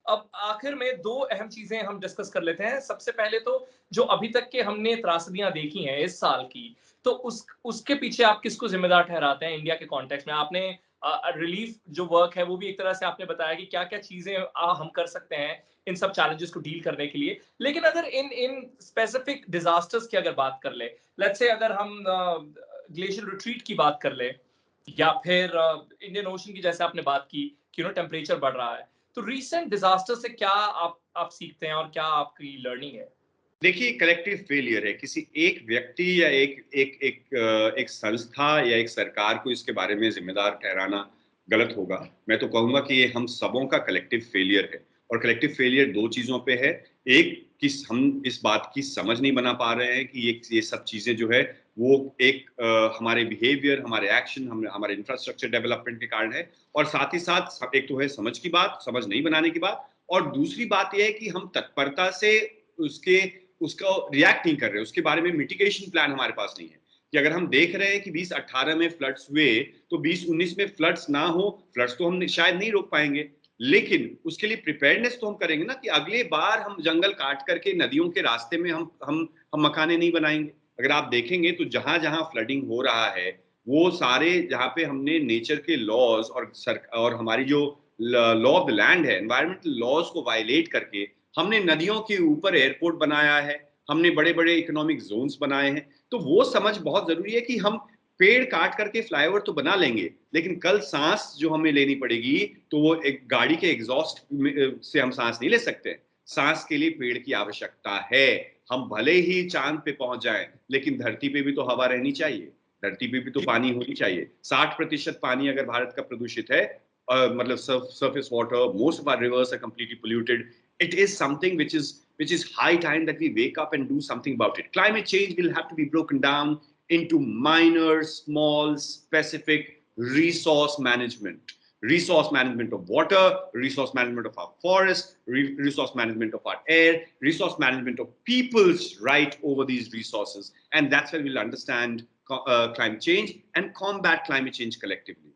अब आखिर में 2 अहम चीज़ें हम डिस्कस कर लेते हैं। सबसे पहले तो जो अभी तक के हमने त्रासदियाँ देखी हैं इस साल की, तो उसके पीछे आप किसको ज़िम्मेदार ठहराते हैं इंडिया के कॉन्टेक्स्ट में? आपने रिलीफ जो वर्क है वो भी एक तरह से आपने बताया कि क्या-क्या चीज़ें हम कर सकते हैं इन सब चैलेंजेस को डील करने के लिए। लेकिन अगर इन इन स्पेसिफिक डिज़ास्टर्स की अगर बात कर लें, लेट्स से अगर हम ग्लेशियर रिट्रीट की बात कर लें या फिर इंडियन ओशन की जैसे आपने बात की कि टेम्परेचर बढ़ रहा है। तो रीसेंट डिजास्टर से क्या आप सीखते हैं और क्या आपकी लर्निंग है? देखिए, कलेक्टिव फेलियर है। किसी एक व्यक्ति या एक संस्था या एक सरकार को इसके बारे में ज़िम्मेदार ठहराना गलत होगा। मैं तो कहूँगा कि ये हम सबों का कलेक्टिव फेलियर है और कलेक्टिव फेलियर 2 चीज़ों पे है। एक कि हम इस बात की समझ नहीं बना पा रहे हैं कि ये सब चीज़ें जो है वो हमारे बिहेवियर, हमारे एक्शन, हमारे इंफ्रास्ट्रक्चर डेवलपमेंट के कारण है और साथ ही साथ एक तो है समझ की बात, समझ नहीं बनाने की बात और दूसरी बात ये है कि हम तत्परता से उसके उसका रिएक्ट नहीं कर रहे, उसके बारे में मिटिगेशन प्लान हमारे पास नहीं है। कि अगर हम देख रहे हैं कि 2018 में फ्लड्स हुए, तो 2019 में फ्लड्स ना हो, फ्लड्स तो हम शायद नहीं रोक पाएँगे, लेकिन उसके लिए प्रिपेयर्डनेस तो हम करेंगे ना कि अगले बार हम जंगल काट करके नदियों के रास्ते में हम मकाने नहीं बनाएँगे। अगर आप देखेंगे तो जहाँ-जहाँ फ्लडिंग हो रहा है, वो सारे जहाँ पे हमने नेचर के लॉज़ और हमारी जो लॉ ऑफ द लैंड है, एनवायरमेंटल लॉज़ को वायलेट करके हमने नदियों के ऊपर एयरपोर्ट बनाया है, हमने बड़े-बड़े इकोनॉमिक ज़ोन्स बनाए हैं। तो वो समझ बहुत ज़रूरी है कि हम पेड़ काट करके फ्लाईओवर तो बना लेंगे, लेकिन कल साँस जो हमें लेनी पड़ेगी, तो वो एक गाड़ी के एग्ज़ॉस्ट से हम साँस नहीं ले सकते। साँस के लिए पेड़ की आवश्यकता है। हम भले ही चाँद पे पहुँच जाएँ, लेकिन धरती पे भी तो हवा रहनी चाहिए, धरती पे भी तो जी। पानी होनी चाहिए। 60% पानी अगर भारत का प्रदूषित है मतलब surface water, most of our rivers are completely polluted. It is something which is high time that we wake up and do something about it. Climate change will have to be broken down into minor, small, specific resource management of water, resource management of our forests, resource management of our air, resource management of people's right over these resources. And that's where we'll understand climate change and combat climate change collectively.